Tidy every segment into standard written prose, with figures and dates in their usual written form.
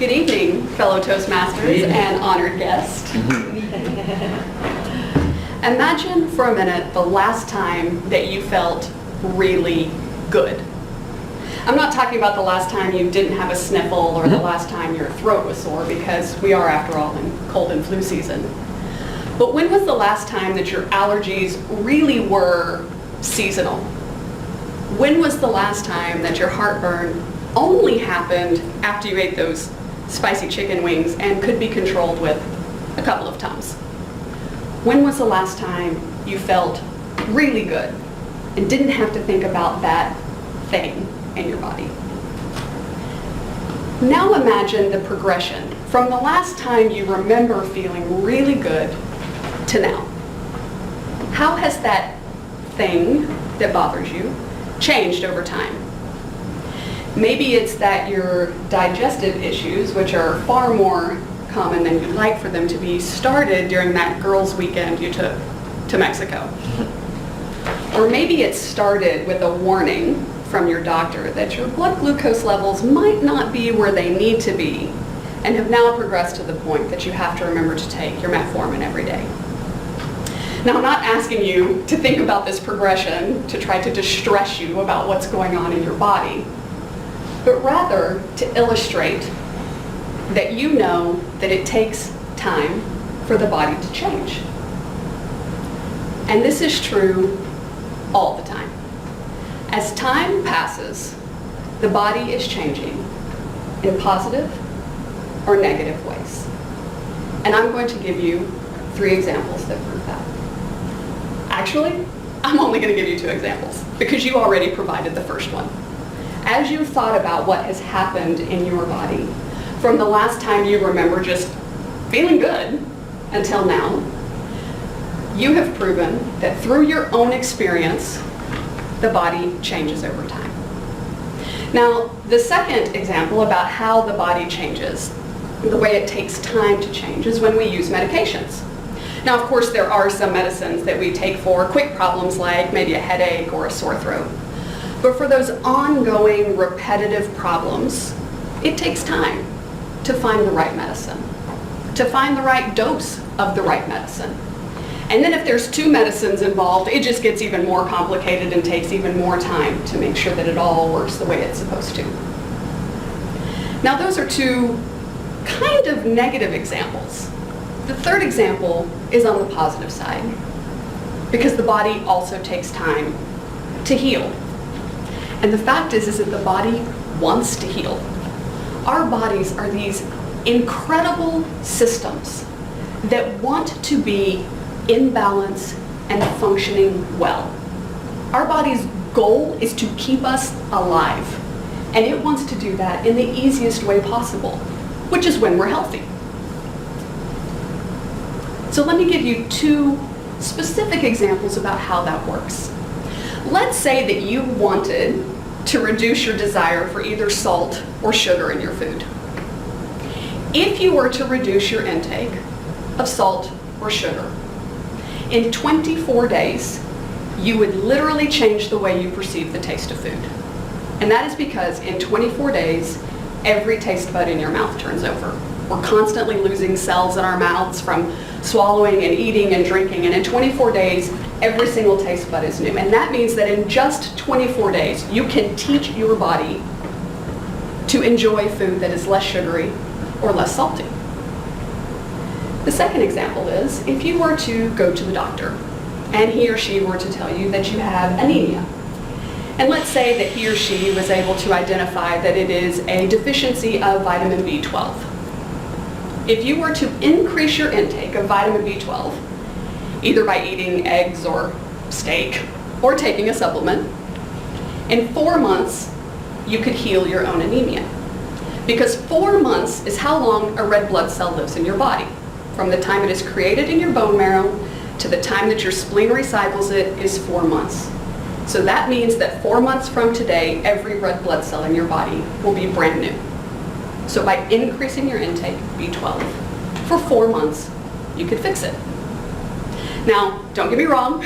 Good evening, fellow Toastmasters and honored guest. Imagine for a minute the last time that you felt really good. I'm not talking about the last time you didn't have a sniffle or the last time your throat was sore, because we are, after all, in cold and flu season. But when was the last time that your allergies really were seasonal? When was the last time that your heartburn only happened after you ate those spicy chicken wings and could be controlled with a couple of Tums? When was the last time you felt really good and didn't have to think about that thing in your body? Now imagine the progression from the last time you remember feeling really good to now. How has that thing that bothers you changed over time? Maybe it's that your digestive issues, which are far more common than you'd like for them to be, started during that girls' weekend you took to Mexico. Or maybe it started with a warning from your doctor that your blood glucose levels might not be where they need to be, and have now progressed to the point that you have to remember to take your metformin every day. Now, I'm not asking you to think about this progression to try to distress you about what's going on in your body, but rather to illustrate that you know that it takes time for the body to change. And this is true all the time. As time passes, the body is changing in positive or negative ways. And I'm going to give you 3 examples that prove that. Actually, I'm only going to give you 2 examples because you already provided the first one. As you thought about what has happened in your body from the last time you remember just feeling good until now, you have proven that through your own experience, the body changes over time. Now, the second example about how the body changes, the way it takes time to change, is when we use medications. Now, of course, there are some medicines that we take for quick problems like maybe a headache or a sore throat. But for those ongoing, repetitive problems, it takes time to find the right medicine, to find the right dose of the right medicine. And then if there's 2 medicines involved, it just gets even more complicated and takes even more time to make sure that it all works the way it's supposed to. Now, those are 2 kind of negative examples. The third example is on the positive side, because the body also takes time to heal. And the fact is that the body wants to heal. Our bodies are these incredible systems that want to be in balance and functioning well. Our body's goal is to keep us alive, and it wants to do that in the easiest way possible, which is when we're healthy. So let me give you 2 specific examples about how that works. Let's say that you wanted to reduce your desire for either salt or sugar in your food. If you were to reduce your intake of salt or sugar, in 24 days, you would literally change the way you perceive the taste of food. And that is because in 24 days, every taste bud in your mouth turns over. We're constantly losing cells in our mouths from swallowing and eating and drinking, and in 24 days, every single taste bud is new. And that means that in just 24 days, you can teach your body to enjoy food that is less sugary or less salty. The second example is if you were to go to the doctor and he or she were to tell you that you have anemia. And let's say that he or she was able to identify that it is a deficiency of vitamin B12. If you were to increase your intake of vitamin B12, either by eating eggs or steak or taking a supplement, in 4 months, you could heal your own anemia. Because 4 months is how long a red blood cell lives in your body. From the time it is created in your bone marrow to the time that your spleen recycles it is 4 months. So that means that 4 months from today, every red blood cell in your body will be brand new. So by increasing your intake of B12 for 4 months, you could fix it. Now, don't get me wrong.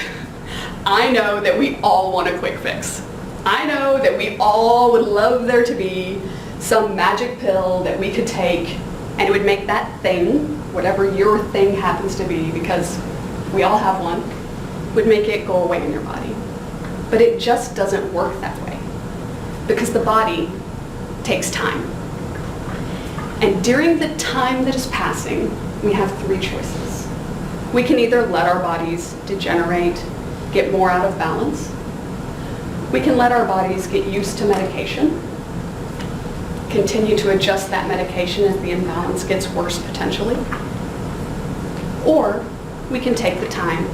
I know that we all want a quick fix. I know that we all would love there to be some magic pill that we could take and it would make that thing, whatever your thing happens to be, because we all have one, would make it go away in your body. But it just doesn't work that way because the body takes time. And during the time that is passing, we have three choices. We can either let our bodies degenerate, get more out of balance. We can let our bodies get used to medication, continue to adjust that medication as the imbalance gets worse potentially. Or we can take the time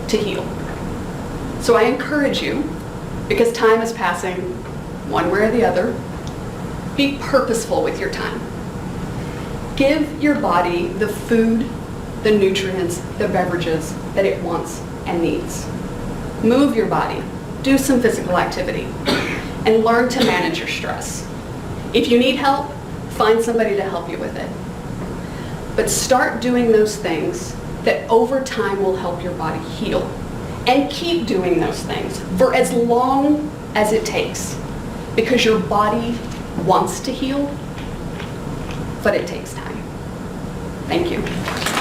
to heal. So I encourage you, because time is passing one way or the other, be purposeful with your time. Give your body the food, the nutrients, the beverages that it wants and needs. Move your body, do some physical activity, and learn to manage your stress. If you need help, find somebody to help you with it. But start doing those things that over time will help your body heal. And keep doing those things for as long as it takes, because your body wants to heal, but it takes time. Thank you.